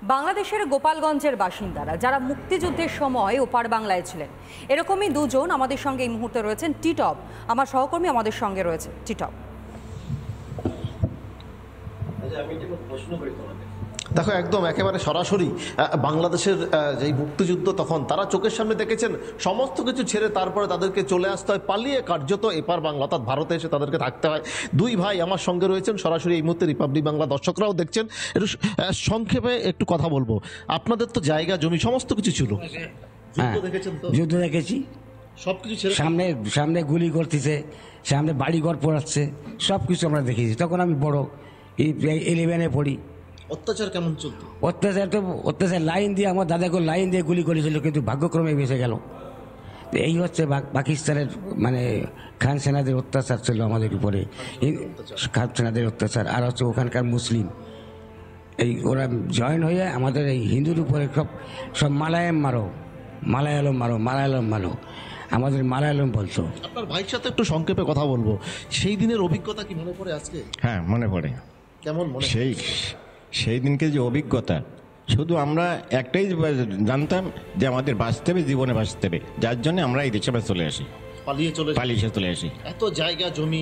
বাংলাদেশের গোপালগঞ্জের বাসিন্দারা যারা মুক্তিযুদ্ধের সময় ওপার বাংলায় ছিলেন, এরকমই দুজন আমাদের সঙ্গে এই মুহূর্তে রয়েছেন। টিটপ আমার সহকর্মী আমাদের সঙ্গে রয়েছে। টিটপ, দেখো, একদম একেবারে সরাসরি বাংলাদেশের যেই মুক্তিযুদ্ধ, তখন তারা চোখের সামনে দেখেছেন সমস্ত কিছু ছেড়ে তারপরে তাদেরকে চলে আসতে হয় পালিয়ে, কার্যত এপার বাংলা অর্থাৎ ভারতে এসে তাদেরকে থাকতে হয়। দুই ভাই আমার সঙ্গে রয়েছেন সরাসরি এই মুহূর্তে, রিপাবলিক বাংলা দর্শকরাও দেখছেন। একটু সংক্ষেপে একটু কথা বলবো। আপনাদের তো জায়গা জমি সমস্ত কিছু ছিল, দেখেছেন তো? যুদ্ধ দেখেছি, সবকিছু ছেড়ে সামনে সামনে গুলি করতেছে, সামনে বাড়িঘর পড়াচ্ছে, সব কিছু আমরা দেখেছি। তখন আমি বড় 11-এ পড়ি। অত্যাচার কেমন চলতো? অত্যাচার লাইন দিয়ে, আমার দাদাকে লাইন দিয়ে গুলি করেছিল, কিন্তু ভাগ্যক্রমে বেঁচে গেল। এই হচ্ছে পাকিস্তানের মানে খান সেনাদের অত্যাচার ছিল আমাদের উপরে, খান সেনাদের অত্যাচার। আর হচ্ছে ওখানকার মুসলিম, এই ওরা জয়েন হয়ে আমাদের এই হিন্দুর উপরে সব মালায়াম মারো, মালায়ালম মারো, মালায়ালম মারো, আমাদের মালায়ালম বলছো। আপনার ভাইয়ের সাথে একটু সংক্ষেপে কথা বলবো। সেই দিনের অভিজ্ঞতা কি মনে পড়ে আজকে? হ্যাঁ, মনে পড়ে। কেমন মনে? সেই দিনকে যে অভিজ্ঞতা, শুধু আমরা একটাই জানতাম যে আমাদের বাঁচতে হবে, জীবনে বাঁচতে হবে, যার জন্য আমরা এই দেশে চলে আসি, পালিয়ে চলে আসি। এত জায়গা জমি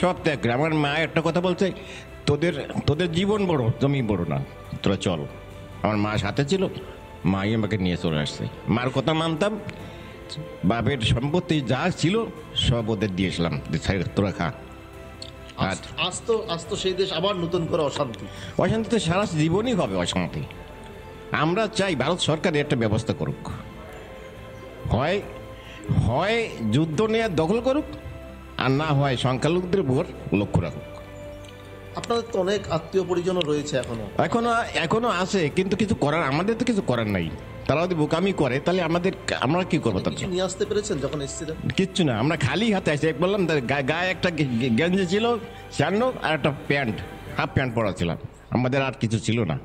সব দেখ। আমার মা একটা কথা বলছে, তোদের জীবন বড়, জমি বড় না, তোরা চল। আমার মা সাথে ছিল, মাই আমাকে নিয়ে চলে আসছে। মার কথা মানতাম, বাপের সম্পত্তি যা ছিল সব ওদের দিয়েছিলাম, তোরা খা। আজ তো সেই দেশ আবার নতুন করে অশান্তি তো সারা জীবনই হবে অশান্তি। আমরা চাই ভারত সরকার একটা ব্যবস্থা করুক, হয় যুদ্ধ নিয়ে দখল করুক, আর না হয় সংখ্যালঘুদের উপর লক্ষ্য রাখুক। আপনাদের তো অনেক আত্মীয় পরিজন রয়েছে, এখনো আছে, কিন্তু কিছু করার, আমাদের তো কিছু করার নাই। তারা যদি বোকামি করে তাহলে আমরা কি করবো? কিছু নিয়ে আসতে পেরেছেন যখন এসেছিলেন? কিচ্ছু না, আমরা খালি হাতে আসি। বললাম গায়ে একটা গেঞ্জি ছিল, শার্ট আর একটা প্যান্ট, হাফ প্যান্ট পরা ছিলাম, আমাদের আর কিছু ছিল না।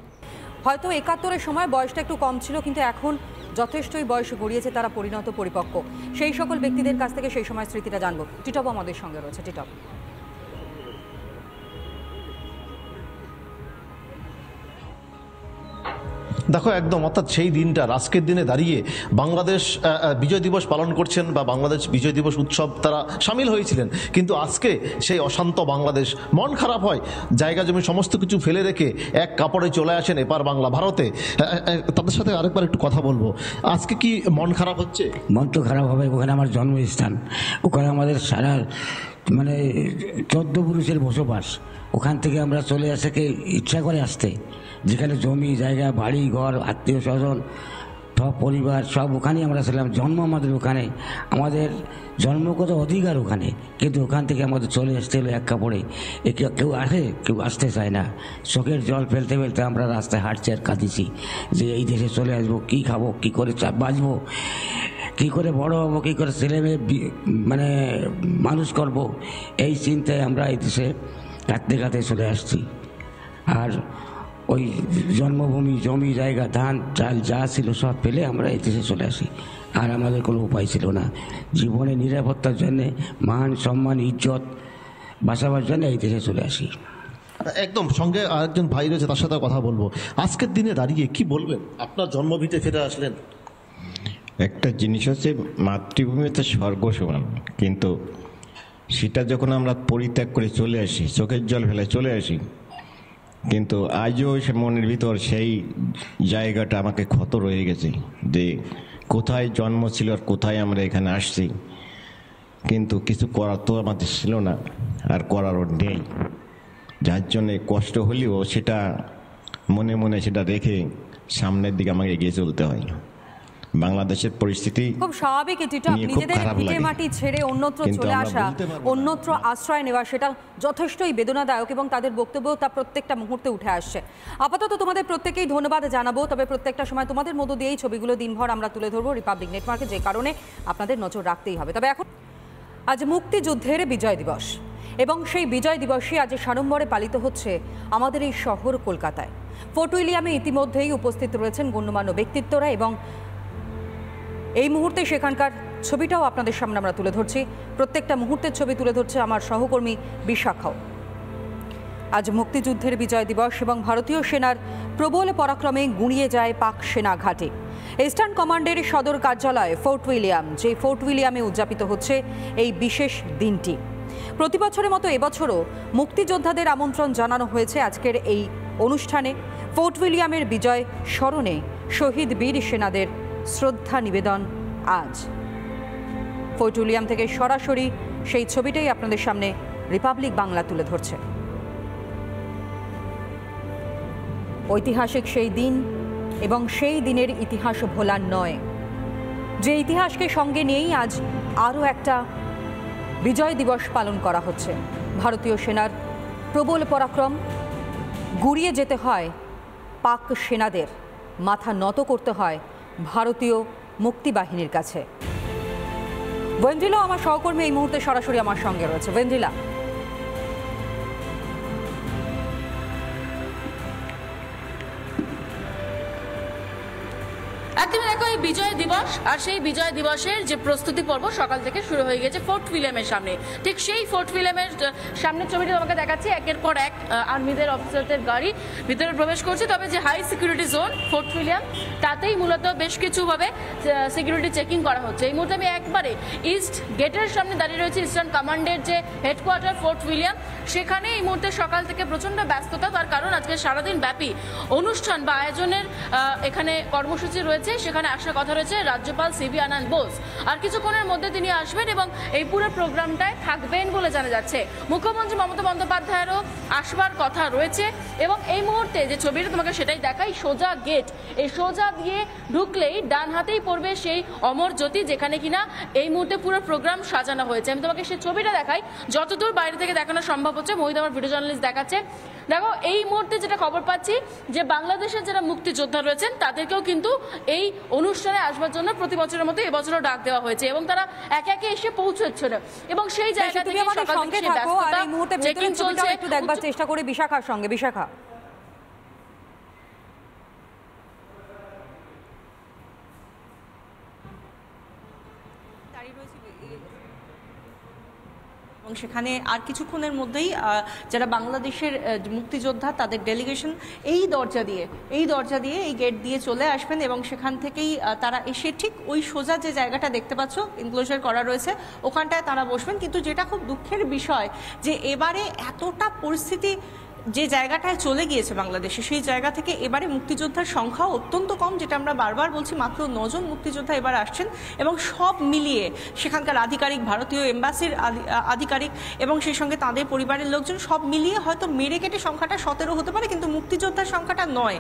হয়তো 71-এর সময় বয়সটা একটু কম ছিল, কিন্তু এখন যথেষ্টই বয়স গড়িয়েছে, তারা পরিণত পরিপক্ক। সেই সকল ব্যক্তিদের কাছ থেকে সেই সময় স্মৃতিটা জানবো। টিটপ আমাদের সঙ্গে রয়েছে। টিটপ, দেখো, একদম অর্থাৎ সেই দিনটা, আজকের দিনে দাঁড়িয়ে বাংলাদেশ বিজয় দিবস পালন করছেন বা বাংলাদেশ বিজয় দিবস উৎসব তারা সামিল হয়েছিলেন, কিন্তু আজকে সেই অশান্ত বাংলাদেশ, মন খারাপ হয়। জায়গা জমি সমস্ত কিছু ফেলে রেখে এক কাপড়ে চলে আসেন এপার বাংলা ভারতে। তাদের সাথে আরেকবার একটু কথা বলবো। আজকে কি মন খারাপ হচ্ছে? মন তো খারাপ হবে, ওখানে আমার জন্মস্থান, ওখানে আমাদের সারা মানে 14 পুরুষের বসবাস। ওখান থেকে আমরা চলে আসাকে ইচ্ছা করে আসতে, যেখানে জমি জায়গা, বাড়ি ঘর, আত্মীয় স্বজন, সব পরিবার সব ওখানেই আমরা ছিলাম। জন্ম আমাদের ওখানে, আমাদের জন্মগত অধিকার ওখানে, কিন্তু ওখান থেকে আমাদের চলে আসতে হলো এক কাপড়ে। কেউ আসে, কেউ আসতে চায় না। চোখের জল ফেলতে ফেলতে আমরা রাস্তায় হাঁটছি আর কাঁদিছি যে এই দেশে চলে আসবো, কী খাবো, কী করে বাঁচবো, কী করে বড় হবো, কী করে ছেলে মেয়ে মানে মানুষ করব, এই চিন্তায় আমরা এই দেশে কাঁদতে কাঁদতে চলে আসছি। আর ওই জন্মভূমি, জমি জায়গা, ধান চাল যা ছিল সব ফেলে আমরা এই দেশে চলে আসি। আর আমাদের কোনো উপায় ছিল না। জীবনের নিরাপত্তার জন্যে, মান সম্মান ইজ্জত বাঁচাবার জন্য এই দেশে চলে আসি। একদম। সঙ্গে আরেকজন ভাই রয়েছে, তার সাথে কথা বলবো। আজকের দিনে দাঁড়িয়ে কি বলবেন? আপনার জন্মভিটে ফিরে আসলেন। একটা জিনিস হচ্ছে, মাতৃভূমিতে স্বর্গ সমান, কিন্তু সেটা যখন আমরা পরিত্যাগ করে চলে আসি, চোখের জল ফেলে চলে আসি, কিন্তু আজও সে মনের ভিতর সেই জায়গাটা আমাকে ক্ষত রয়ে গেছে যে কোথায় জন্ম ছিল আর কোথায় আমরা এখানে আসছি। কিন্তু কিছু করার তো আমাদের ছিল না, আর করারও নেই, যার জন্যে কষ্ট হলেও সেটা মনে মনে সেটা রেখে সামনের দিকে আমাকে এগিয়ে চলতে হয়। বাংলাদেশের পরিস্থিতি খুব স্বাভাবিক। টিটপ, নিজেদের ভিটে মাটি ছেড়ে অন্যত্র চলে আসা, অন্যত্র আশ্রয় নেওয়া, সেটা যথেষ্টই বেদনাদায়ক এবং তাদের বক্তব্য তা প্রত্যেকটা মুহূর্তে উঠে আসছে। আপাতত তোমাদের প্রত্যেকেই ধন্যবাদ জানাবো, তবে প্রত্যেকটা সময় তোমাদের মধ্য দিয়েই ছবিগুলো দিনভর আমরা তুলে ধরবো রিপাবলিক নেটওয়ার্কে, যে কারণে আপনাদের নজর রাখতেই হবে। তবে এখন আজ মুক্তিযুদ্ধের বিজয় দিবস, এবং সেই বিজয় দিবসই আজ সাড়ম্বরে পালিত হচ্ছে আমাদের এই শহর কলকাতায়। ফোর্ট উইলিয়ামে ইতিমধ্যেই উপস্থিত রয়েছেন গণ্যমান্য ব্যক্তিত্বরা, এবং এই মুহূর্তে সেখানকার ছবিটাও আপনাদের সামনে আমরা তুলে ধরছি। প্রত্যেকটা মুহূর্তের ছবি তুলে ধরছে আমার সহকর্মী বিশাখাও। আজ মুক্তিযুদ্ধের বিজয় দিবস এবং ভারতীয় সেনার প্রবল পরাক্রমে গুঁড়িয়ে যায় পাক সেনা ঘাঁটি। ইস্টার্ন কমান্ডের সদর কার্যালয় ফোর্ট উইলিয়াম, যে ফোর্ট উইলিয়ামে উদযাপিত হচ্ছে এই বিশেষ দিনটি। প্রতি বছরের মতো এবছরও মুক্তিযোদ্ধাদের আমন্ত্রণ জানানো হয়েছে আজকের এই অনুষ্ঠানে। ফোর্ট উইলিয়ামের বিজয় স্মরণে শহীদ বীর সেনাদের শ্রদ্ধা নিবেদন আজ। ফোর্ট উইলিয়াম থেকে সরাসরি সেই ছবিটাই আপনাদের সামনে রিপাবলিক বাংলা তুলে ধরছে। ঐতিহাসিক সেই দিন এবং সেই দিনের ইতিহাস ভোলার নয়, যে ইতিহাসকে সঙ্গে নিয়েই আজ আরও একটা বিজয় দিবস পালন করা হচ্ছে। ভারতীয় সেনার প্রবল পরাক্রম, গুঁড়িয়ে যেতে হয় পাক সেনাদের, মাথা নত করতে হয় ভারতীয় মুক্তিবাহিনীর কাছে। ভেন্দ্রিলা আমার সহকর্মী এই মুহূর্তে সরাসরি আমার সঙ্গে রয়েছে। ভেন্দ্রিলা, একদিন দেখো এই বিজয় দিবস, আর সেই বিজয় দিবসের যে প্রস্তুতি পর্ব সকাল থেকে শুরু হয়ে গেছে ফোর্ট উইলিয়ামের সামনে। ঠিক সেই ফোর্ট উইলিয়ামের সামনের ছবিটা তোমাকে দেখাচ্ছি। একের পর এক আর্মিদের অফিসারদের গাড়ি ভিতরে প্রবেশ করছে। তবে যে high security zone Fort William, তাতেই মূলত বেশ কিছুভাবে সিকিউরিটি চেকিং করা হচ্ছে। এই মুহূর্তে আমি একবারে ইস্ট গেটের সামনে দাঁড়িয়ে রয়েছি। ইস্টার্ন কমান্ডের যে হেডকোয়ার্টার ফোর্ট উইলিয়াম, সেখানে এই মুহূর্তে সকাল থেকে প্রচণ্ড ব্যস্ততা। তার কারণ আজকে সারাদিন ব্যাপী অনুষ্ঠান বা আয়োজনের এখানে কর্মসূচি রয়েছে। সেখানে আসার কথা রয়েছে রাজ্যপাল সিবি আনন্দ বোস, আর কিছুক্ষণের মধ্যে তিনি আসবেন এবং এই পুরো প্রোগ্রামটায় থাকবেন বলে জানা যাচ্ছে। মুখ্যমন্ত্রী মমতা বন্দ্যোপাধ্যায়েরও আসবার কথা রয়েছে। এবং এই মুহূর্তে যে ছবিটা তোমাকে সেটাই দেখাই, সোজা গেট, এই সোজা দিয়ে ঢুকলেই ডান হাতেই পড়বে সেই অমর জ্যোতি, যেখানে কিনা এই মুহূর্তে পুরো প্রোগ্রাম সাজানো হয়েছে। আমি তোমাকে সেই ছবিটা দেখাই, যতদূর বাইরে থেকে দেখানো সম্ভব হচ্ছে। মোহিত আমার ভিডিও জার্নালিস্ট দেখাচ্ছে। দেখো, এই মুহূর্তে যেটা খবর পাচ্ছি যে বাংলাদেশের যারা মুক্তিযোদ্ধা রয়েছেন তাদেরকেও কিন্তু এই অনুষ্ঠানে আসবার জন্য প্রতি বছরের মতো এবছরও ডাক দেওয়া হয়েছে এবং তারা একে একে এসে পৌঁছচ্ছিল। এবং সেই জায়গা থেকে সকাল থেকে ব্যস্ততা, চেকিং চলছে। একটু দেখবার চেষ্টা করি বিশাখার সঙ্গে। বিশাখা, এবং সেখানে আর কিছুক্ষণের মধ্যেই যারা বাংলাদেশের মুক্তিযোদ্ধা তাদের ডেলিগেশন এই দরজা দিয়ে এই গেট দিয়ে চলে আসবেন এবং সেখান থেকেই তারা এসে ঠিক ওই সোজা যে জায়গাটা দেখতে পাচ্ছ এনক্লোজার করা রয়েছে ওখানটায় তারা বসবেন। কিন্তু যেটা খুব দুঃখের বিষয় যে এবারে এতটা পরিস্থিতি যে জায়গাটায় চলে গিয়েছে বাংলাদেশে, সেই জায়গা থেকে এবারে মুক্তিযোদ্ধার সংখ্যাও অত্যন্ত কম। যেটা আমরা বারবার বলছি, মাত্র 9 জন মুক্তিযোদ্ধা এবার আসছেন এবং সব মিলিয়ে সেখানকার আধিকারিক, ভারতীয় এম্বাসির আধিকারিক এবং সেই সঙ্গে তাদের পরিবারের লোকজন, সব মিলিয়ে হয়তো মেরে কেটে সংখ্যাটা 17 হতে পারে, কিন্তু মুক্তিযোদ্ধার সংখ্যাটা 9।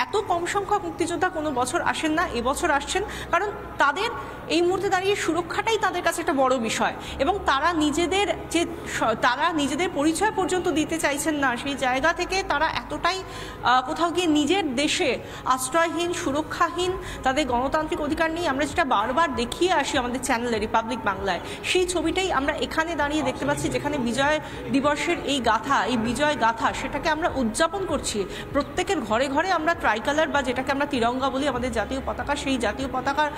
এত কম সংখ্যক মুক্তিযোদ্ধা কোনো বছর আসেন না, এবছর আসছেন। কারণ তাদের এই মুহূর্তে দাঁড়িয়ে সুরক্ষাটাই তাদের কাছে একটা বড় বিষয় এবং তারা নিজেদের পরিচয় পর্যন্ত দিতে চাইছেন না। সেই জায়গা থেকে তারা এতটাই কোথাও গিয়ে নিজের দেশে আশ্রয়হীন, সুরক্ষাহীন, তাদের গণতান্ত্রিক অধিকার নেই। আমরা যেটা বারবার দেখিয়ে আসি আমাদের চ্যানেলে রিপাবলিক বাংলায়, সেই ছবিটাই আমরা এখানে দাঁড়িয়ে দেখতে পাচ্ছি, যেখানে বিজয় দিবসের এই গাথা, এই বিজয় গাথা, সেটাকে আমরা উদযাপন করছি। প্রত্যেকের ঘরে ঘরে আমরা ট্রাইকালার বা যেটাকে আমরা তিরঙ্গা বলি, আমাদের জাতীয় পতাকা, সেই জাতীয় পতাকার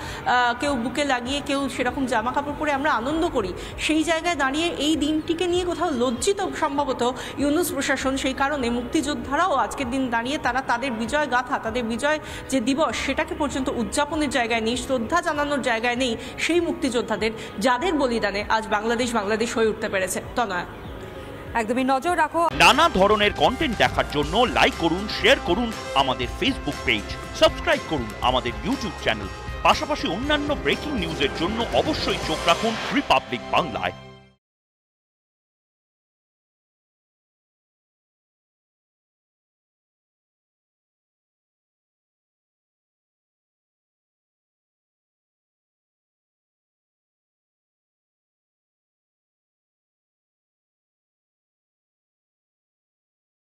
কেউ বুকে লাগিয়ে, কেউ সেরকম জামা কাপড় পরে আমরা আনন্দ করি। সেই জায়গায় দাঁড়িয়ে এই দিনটিকে নিয়ে কোথাও লজ্জিত সম্ভবত ইউনূস প্রশাসন। সেই কারণে মুক্তিযোদ্ধারাও আজকের দিন দাঁড়িয়ে তারা তাদের বিজয় গাথা, তাদের বিজয় যে দিবস, সেটাকে পর্যন্ত উদযাপনের জায়গায় নেই, শ্রদ্ধা জানানোর জায়গায় নেই সেই মুক্তিযোদ্ধাদের যাদের বলিদানে আজ বাংলাদেশ হয়ে উঠতে পেরেছে। তনয়া, একদমই নজর রাখো। নানা ধরনের কন্টেন্ট দেখার জন্য লাইক করুন, শেয়ার করুন আমাদের ফেসবুক পেজ, সাবস্ক্রাইব করুন আমাদের ইউটিউব চ্যানেল। পাশাপাশি অন্যান্য ব্রেকিং নিউজের জন্য অবশ্যই চোখ রাখুন রিপাবলিক বাংলায়।